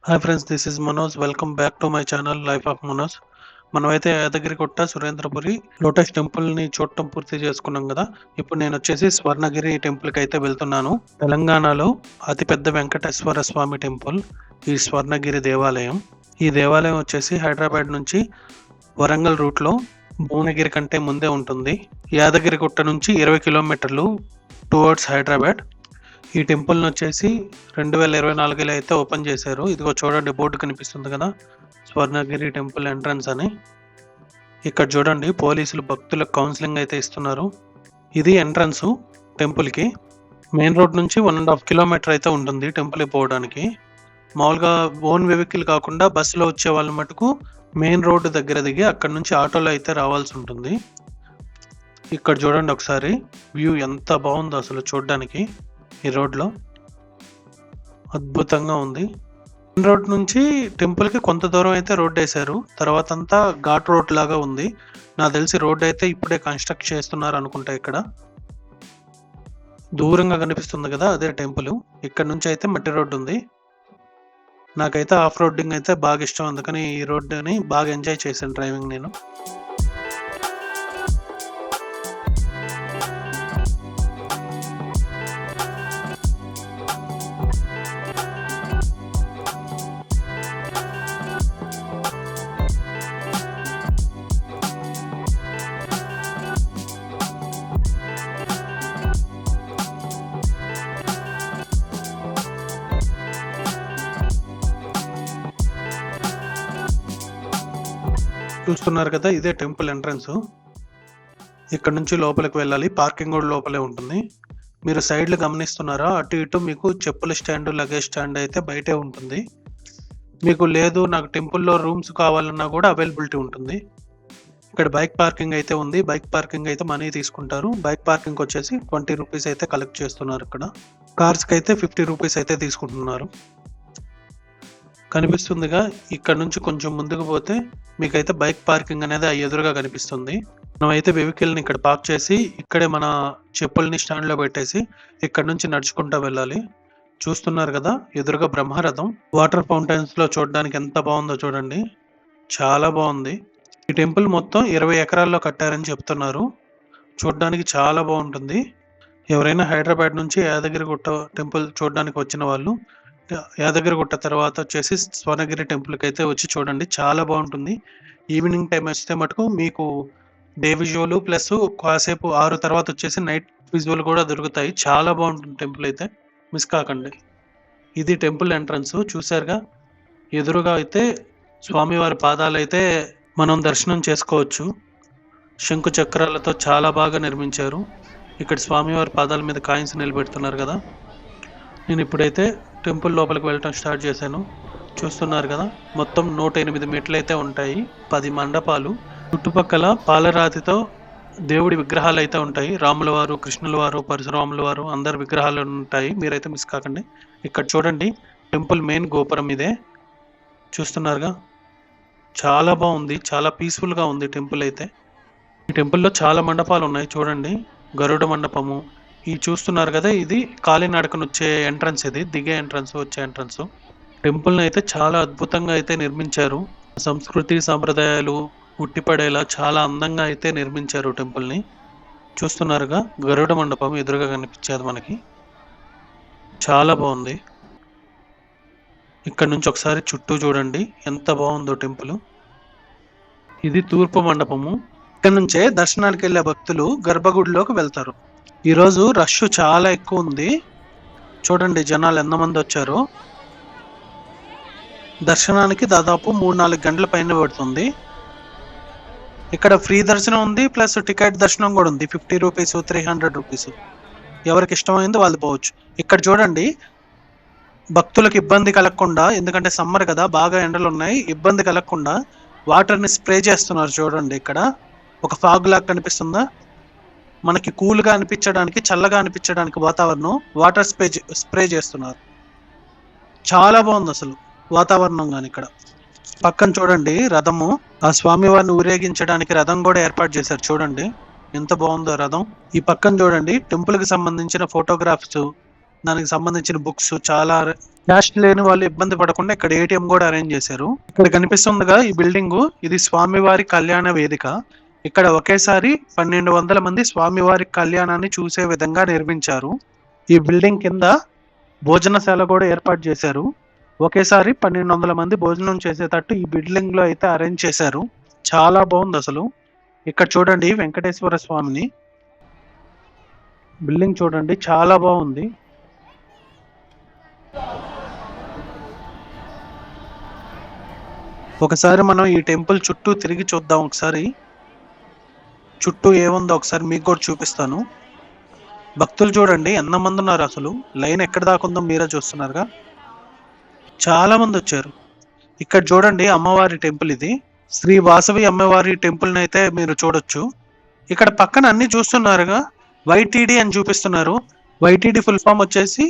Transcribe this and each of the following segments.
Hi friends, this is Manoj. Welcome back to my channel life of Manoj. మనమైతే Yadagirigutta Surendrapuri lotus టెంపుల్ని చూడటం పూర్తి చేసుకున్నాం కదా. ఇప్పుడు నేను వచ్చేసి స్వర్ణగిరి టెంపుల్కి అయితే వెళ్తున్నాను. తెలంగాణలో అతిపెద్ద వెంకటేశ్వర స్వామి టెంపుల్ ఈ స్వర్ణగిరి దేవాలయం. ఈ దేవాలయం వచ్చేసి హైదరాబాద్ నుంచి వరంగల్ రూట్లో భువనగిరి కంటే ముందే ఉంటుంది. యాదగిరిగుట్ట నుంచి 20 కిలోమీటర్లు టువర్డ్స్ హైదరాబాద్. ఈ టెంపుల్ని వచ్చేసి 2024లో అయితే ఓపెన్ చేశారు. ఇదిగో చూడండి, బోర్డు కనిపిస్తుంది కదా, స్వర్ణగిరి టెంపుల్ ఎంట్రన్స్ అని. ఇక్కడ చూడండి, పోలీసులు భక్తులకు కౌన్సిలింగ్ అయితే ఇస్తున్నారు. ఇది ఎంట్రన్స్ టెంపుల్కి. మెయిన్ రోడ్ నుంచి 1.5 కిలోమీటర్ అయితే ఉంటుంది టెంపుల్కి పోవడానికి. మామూలుగా ఓన్ వెహికల్ కాకుండా బస్సులో వచ్చే వాళ్ళ మటుకు మెయిన్ రోడ్డు దగ్గర దిగి అక్కడ నుంచి ఆటోలో అయితే రావాల్సి ఉంటుంది. ఇక్కడ చూడండి ఒకసారి, వ్యూ ఎంత బాగుందో అసలు చూడడానికి. ఈ రోడ్లో అద్భుతంగా ఉంది. మెయిన్ రోడ్ నుంచి టెంపుల్కి కొంత దూరం అయితే రోడ్ వేశారు, తర్వాత అంతా ఘాట్ రోడ్ లాగా ఉంది. నాకు తెలిసి రోడ్ అయితే ఇప్పుడే కన్స్ట్రక్ట్ చేస్తున్నారు అనుకుంటా. ఇక్కడ దూరంగా కనిపిస్తుంది కదా, అదే టెంపుల్. ఇక్కడ నుంచి అయితే మట్టి రోడ్డు ఉంది. నాకైతే ఆఫ్ రోడ్డింగ్ అయితే బాగా ఇష్టం, అందుకని ఈ రోడ్డుని బాగా ఎంజాయ్ చేశాను డ్రైవింగ్ నేను. చూస్తున్నారు కదా, ఇదే టెంపుల్ ఎంట్రన్స్. ఇక్కడ నుంచి లోపలికి వెళ్ళాలి. పార్కింగ్ కూడా లోపలే ఉంటుంది. మీరు సైడ్లు గమనిస్తున్నారా, అటు ఇటు మీకు చెప్పుల స్టాండ్, లగేజ్ స్టాండ్ అయితే బయటే ఉంటుంది. మీకు లేదు నాకు టెంపుల్లో రూమ్స్ కావాలన్నా కూడా అవైలబిలిటీ ఉంటుంది. ఇక్కడ బైక్ పార్కింగ్ అయితే ఉంది. బైక్ పార్కింగ్ అయితే మనీ తీసుకుంటారు. బైక్ పార్కింగ్ వచ్చేసి 20 రూపీస్ అయితే కలెక్ట్ చేస్తున్నారు. ఇక్కడ కార్స్కి అయితే 50 రూపీస్ అయితే తీసుకుంటున్నారు. కనిపిస్తుందిగా, ఇక్కడ నుంచి కొంచెం ముందుకు పోతే మీకైతే బైక్ పార్కింగ్ అనేది ఎదురుగా కనిపిస్తుంది. మనమైతే వెహికల్ని ఇక్కడ పార్క్ చేసి ఇక్కడే మన చెప్పుల్ని స్టాండ్లో పెట్టేసి ఇక్కడ నుంచి నడుచుకుంటూ వెళ్ళాలి. చూస్తున్నారు కదా, ఎదురుగా బ్రహ్మరథం. వాటర్ ఫౌంటైన్స్లో చూడడానికి ఎంత బాగుందో చూడండి, చాలా బాగుంది. ఈ టెంపుల్ మొత్తం 20 ఎకరాల్లో కట్టారని చెప్తున్నారు. చూడడానికి చాలా బాగుంటుంది. ఎవరైనా హైదరాబాద్ నుంచి యాదగిరిగుట్ట టెంపుల్ చూడడానికి వచ్చిన వాళ్ళు యాదగిరిగుట్ట తర్వాత వచ్చేసి స్వర్ణగిరి టెంపుల్కి అయితే వచ్చి చూడండి, చాలా బాగుంటుంది. ఈవినింగ్ టైం వస్తే మటుకు మీకు డే విజువల్ ప్లస్ కాసేపు 6 తర్వాత వచ్చేసి నైట్ విజువల్ కూడా దొరుకుతాయి. చాలా బాగుంటుంది టెంపుల్ అయితే, మిస్ కాకండి. ఇది టెంపుల్ ఎంట్రన్స్. చూసారుగా, ఎదురుగా అయితే స్వామివారి పాదాలు అయితే మనం దర్శనం చేసుకోవచ్చు. శంకు చక్రాలతో చాలా బాగా నిర్మించారు. ఇక్కడ స్వామివారి పాదాల మీద కాయిన్స్ నిలబెడుతున్నారు కదా. నేను ఇప్పుడైతే టెంపుల్ లోపలికి వెళ్ళటం స్టార్ట్ చేశాను. చూస్తున్నారు కదా, మొత్తం 108 మెట్లు అయితే ఉంటాయి, 10 మండపాలు. చుట్టుపక్కల పాలరాతితో దేవుడి విగ్రహాలు అయితే ఉంటాయి. రాముల వారు, కృష్ణుల వారు, పరశురాముల వారు అందరి విగ్రహాలు ఉంటాయి. మీరైతే మిస్ కాకండి. ఇక్కడ చూడండి, టెంపుల్ మెయిన్ గోపురం ఇదే. చూస్తున్నారుగా, చాలా బాగుంది, చాలా పీస్ఫుల్గా ఉంది టెంపుల్ అయితే. ఈ టెంపుల్లో చాలా మండపాలు ఉన్నాయి చూడండి. గరుడ మండపము, ఈ చూస్తున్నారు కదా, ఇది కాలినడకను వచ్చే ఎంట్రన్స్, ఇది దిగే ఎంట్రన్స్, వచ్చే ఎంట్రన్స్. టెంపుల్ని అయితే చాలా అద్భుతంగా అయితే నిర్మించారు. సంస్కృతి సాంప్రదాయాలు ఉట్టిపడేలా చాలా అందంగా అయితే నిర్మించారు టెంపుల్ని. చూస్తున్నారుగా, గరుడ మండపం ఎదురుగా కనిపించేది మనకి, చాలా బాగుంది. ఇక్కడ నుంచి ఒకసారి చుట్టూ చూడండి, ఎంత బాగుందో టెంపుల్. ఇది తూర్పు మండపము. ఇక్కడ నుంచే దర్శనానికి వెళ్ళే భక్తులు గర్భగుడిలోకి వెళ్తారు. ఈరోజు రష్ చాలా ఎక్కువ ఉంది. చూడండి జనాలు ఎంతమంది వచ్చారో. దర్శనానికి దాదాపు 3-4 గంటల పైన పడుతుంది. ఇక్కడ ఫ్రీ దర్శనం ఉంది, ప్లస్ టికెట్ దర్శనం కూడా ఉంది. 50 రూపీస్, 300 రూపీస్, ఎవరికి ఇష్టమైంది వాళ్ళు పోవచ్చు. ఇక్కడ చూడండి, భక్తులకు ఇబ్బంది కలగకుండా, ఎందుకంటే సమ్మర్ కదా, బాగా ఎండలు ఉన్నాయి, ఇబ్బంది కలగకుండా వాటర్ని స్ప్రే చేస్తున్నారు. చూడండి, ఇక్కడ ఒక ఫాగ్ లాగా కనిపిస్తుందా, మనకి కూల్గా అనిపించడానికి, చల్లగా అనిపించడానికి వాతావరణం వాటర్ స్ప్రే చేస్తున్నారు. చాలా బాగుంది అసలు వాతావరణం. కానీ ఇక్కడ పక్కన చూడండి రథము, ఆ స్వామివారిని ఊరేగించడానికి రథం కూడా ఏర్పాటు చేశారు. చూడండి ఎంత బాగుందో రథం. ఈ పక్కన చూడండి, టెంపుల్ కి సంబంధించిన ఫోటోగ్రాఫ్స్, దానికి సంబంధించిన బుక్స్ చాలా క్యాష్ లేని వాళ్ళు ఇబ్బంది పడకుండా ఇక్కడ ఏటీఎం కూడా అరేంజ్ చేశారు. ఇక్కడ కనిపిస్తుందిగా ఈ బిల్డింగ్, ఇది స్వామివారి కళ్యాణ వేదిక. ఇక్కడ ఒకేసారి 1200 మంది స్వామివారి కళ్యాణాన్ని చూసే విధంగా నిర్మించారు. ఈ బిల్డింగ్ కింద భోజనశాల కూడా ఏర్పాటు చేశారు. ఒకేసారి 1200 మంది భోజనం చేసేటట్టు ఈ బిల్డింగ్ లో అయితే అరేంజ్ చేశారు. చాలా బాగుంది అసలు. ఇక్కడ చూడండి వెంకటేశ్వర స్వామిని, బిల్డింగ్ చూడండి చాలా బాగుంది. ఒకసారి మనం ఈ టెంపుల్ చుట్టూ తిరిగి చూద్దాం. ఒకసారి చుట్టూ ఏముందో ఒకసారి మీకు కూడా చూపిస్తాను. భక్తులు చూడండి ఎంతమంది ఉన్నారు, అసలు లైన్ ఎక్కడ దాకా ఉందో మీరే చూస్తున్నారుగా, చాలా మంది వచ్చారు. ఇక్కడ చూడండి అమ్మవారి టెంపుల్, ఇది శ్రీ వాసవి అమ్మవారి టెంపుల్ అయితే మీరు చూడొచ్చు. ఇక్కడ పక్కన అన్ని చూస్తున్నారుగా వైటీడీ అని చూపిస్తున్నారు. వైటీడీ ఫుల్ ఫామ్ వచ్చేసి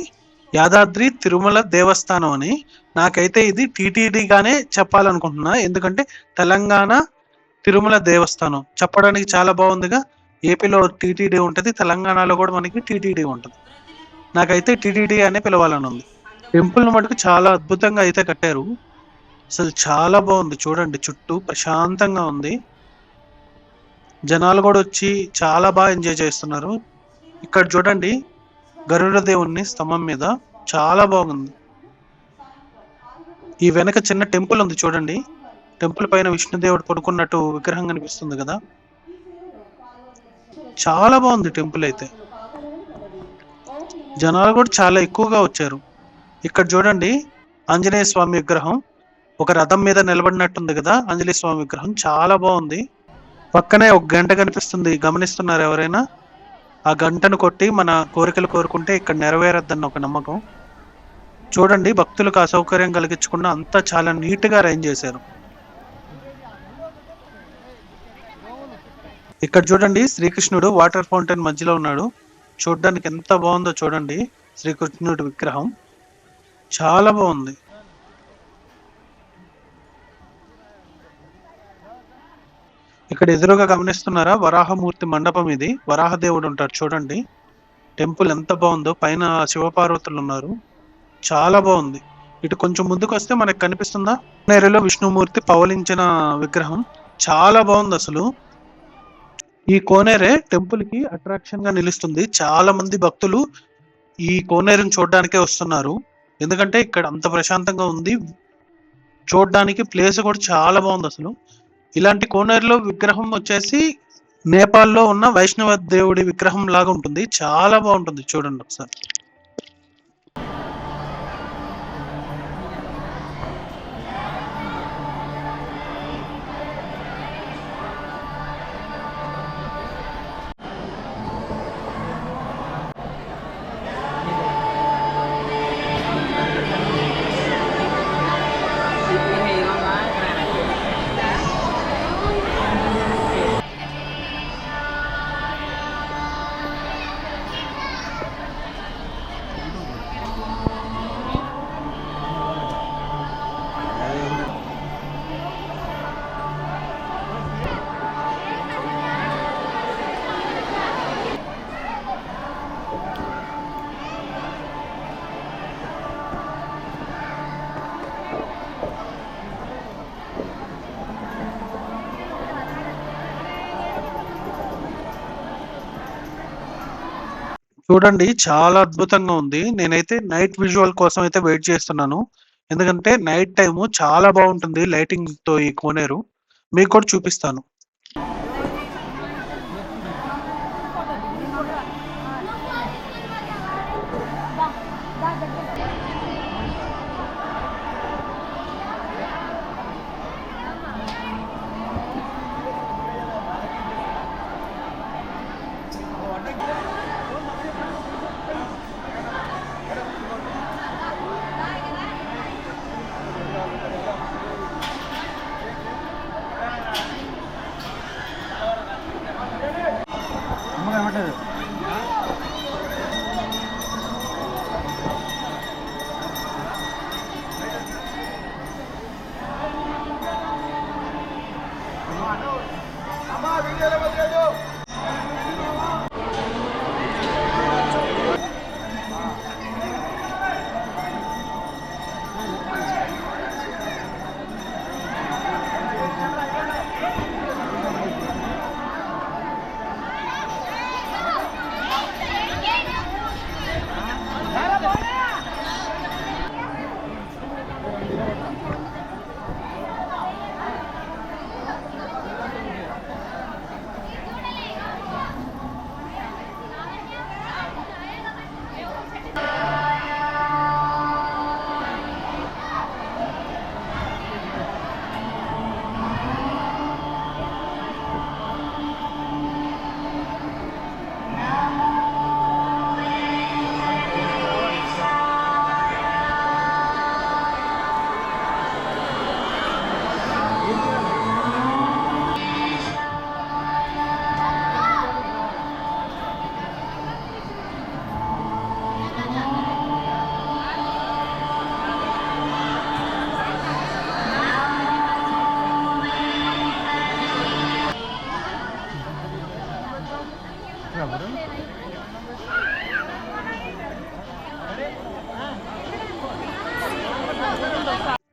యాదాద్రి తిరుమల దేవస్థానం అని. నాకైతే ఇది టీటీడీ గానే చెప్పాలనుకుంటున్నా, ఎందుకంటే తెలంగాణ తిరుమల దేవస్థానం చెప్పడానికి చాలా బాగుందిగా. ఏపీలో టీటీడీ ఉంటుంది, తెలంగాణలో కూడా మనకి టీటీడీ ఉంటుంది. నాకైతే టీటీడీ అనే పిలవాలని ఉంది. టెంపుల్ మటుకు చాలా అద్భుతంగా అయితే కట్టారు, అసలు చాలా బాగుంది. చూడండి చుట్టూ ప్రశాంతంగా ఉంది, జనాలు కూడా వచ్చి చాలా బాగా ఎంజాయ్ చేస్తున్నారు. ఇక్కడ చూడండి గరుడ దేవుణ్ణి స్తంభం మీద, చాలా బాగుంది. ఈ వెనక చిన్న టెంపుల్ ఉంది చూడండి, టెంపుల్ పైన విష్ణుదేవుడు పడుకున్నట్టు విగ్రహం కనిపిస్తుంది కదా, చాలా బాగుంది టెంపుల్ అయితే. జనాలు కూడా చాలా ఎక్కువగా వచ్చారు. ఇక్కడ చూడండి ఆంజనేయ స్వామి విగ్రహం ఒక రథం మీద నిలబడినట్టుంది కదా, ఆంజనేయ స్వామి విగ్రహం చాలా బాగుంది. పక్కనే ఒక గంట కనిపిస్తుంది, గమనిస్తున్నారు ఎవరైనా? ఆ గంటను కొట్టి మన కోరికలు కోరుకుంటే ఇక్కడ నెరవేరద్దన్న ఒక నమ్మకం. చూడండి భక్తులకు అసౌకర్యం కలిగించకుండా అంతా చాలా నీట్గా అరేంజ్ చేశారు. ఇక్కడ చూడండి శ్రీకృష్ణుడు వాటర్ ఫౌంటైన్ మధ్యలో ఉన్నాడు, చూడడానికి ఎంత బాగుందో చూడండి. శ్రీకృష్ణుడి విగ్రహం చాలా బాగుంది. ఇక్కడ ఎదురుగా గమనిస్తున్నారా వరాహమూర్తి మండపం, ఇది వరాహ దేవుడు ఉంటాడు చూడండి. టెంపుల్ ఎంత బాగుందో, పైన శివపార్వతులు ఉన్నారు, చాలా బాగుంది. ఇటు కొంచెం ముందుకు వస్తే మనకు కనిపిస్తుందా కోనేరులో విష్ణుమూర్తి పవలించిన విగ్రహం, చాలా బాగుంది అసలు. ఈ కోనేరే టెంపుల్ కి అట్రాక్షన్ గా నిలుస్తుంది. చాలా మంది భక్తులు ఈ కోనేరుని చూడడానికే వస్తున్నారు, ఎందుకంటే ఇక్కడ అంత ప్రశాంతంగా ఉంది. చూడడానికి ప్లేస్ కూడా చాలా బాగుంది అసలు. ఇలాంటి కోనేరులో విగ్రహం వచ్చేసి నేపాల్లో ఉన్న వైష్ణవ దేవుడి విగ్రహం లాగా ఉంటుంది, చాలా బాగుంటుంది. చూడండి ఒకసారి. చూడండి చాలా అద్భుతంగా ఉంది. నేనైతే నైట్ విజువల్ కోసం అయితే వెయిట్ చేస్తున్నాను, ఎందుకంటే నైట్ టైము చాలా బాగుంటుంది లైటింగ్ తో ఈ కోనేరు. మీకు కూడా చూపిస్తాను.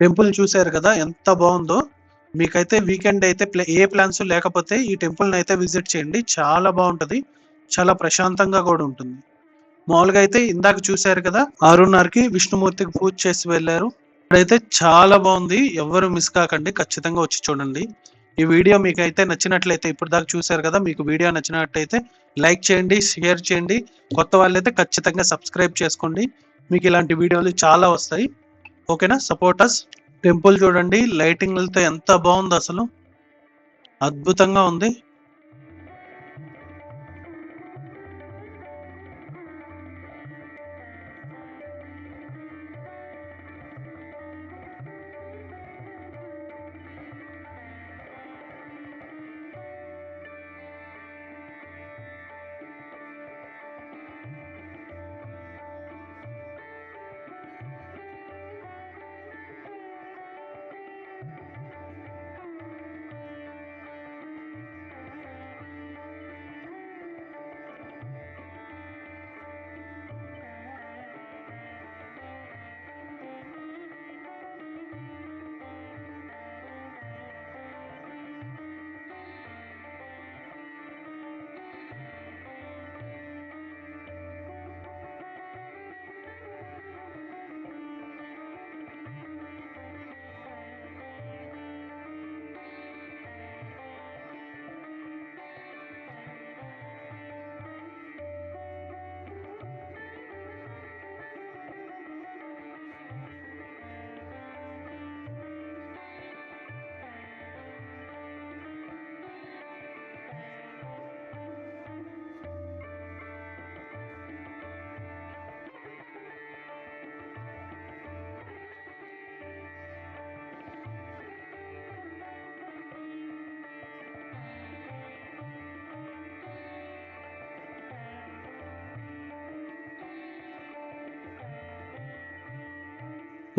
టెంపుల్ చూశారు కదా ఎంత బాగుందో. మీకైతే వీకెండ్ అయితే ఏ ప్లాన్స్ లేకపోతే ఈ టెంపుల్ని అయితే విజిట్ చేయండి. చాలా బాగుంటది, చాలా ప్రశాంతంగా కూడా ఉంటుంది. మామూలుగా అయితే ఇందాక చూశారు కదా 6:30కి విష్ణుమూర్తికి పూజ చేసి వెళ్ళారు. ఇప్పుడైతే చాలా బాగుంది, ఎవ్వరు మిస్ కాకండి, ఖచ్చితంగా వచ్చి చూడండి. ఈ వీడియో మీకైతే నచ్చినట్లయితే, ఇప్పుడు దాకా చూశారు కదా, మీకు వీడియో నచ్చినట్లయితే లైక్ చేయండి, షేర్ చేయండి. కొత్త వాళ్ళైతే ఖచ్చితంగా సబ్స్క్రైబ్ చేసుకోండి, మీకు ఇలాంటి వీడియోలు చాలా వస్తాయి. ఓకేనా, సపోర్టర్స్. టెంపుల్ చూడండి లైటింగ్లతో ఎంత బాగుంది, అసలు అద్భుతంగా ఉంది.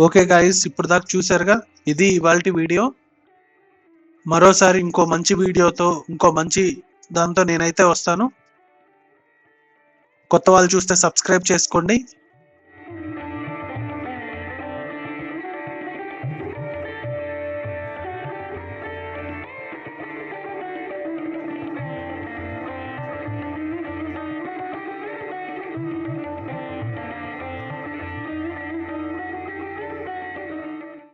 ఓకే గాయ్స్, ఇప్పుడు దాకా చూసారుగా, ఇది ఇవాల్టి వీడియో. మరోసారి ఇంకో మంచి వీడియోతో, ఇంకో మంచి దాంతో నేనైతే వస్తాను. కొత్త వాళ్ళు చూస్తే సబ్స్క్రైబ్ చేసుకోండి.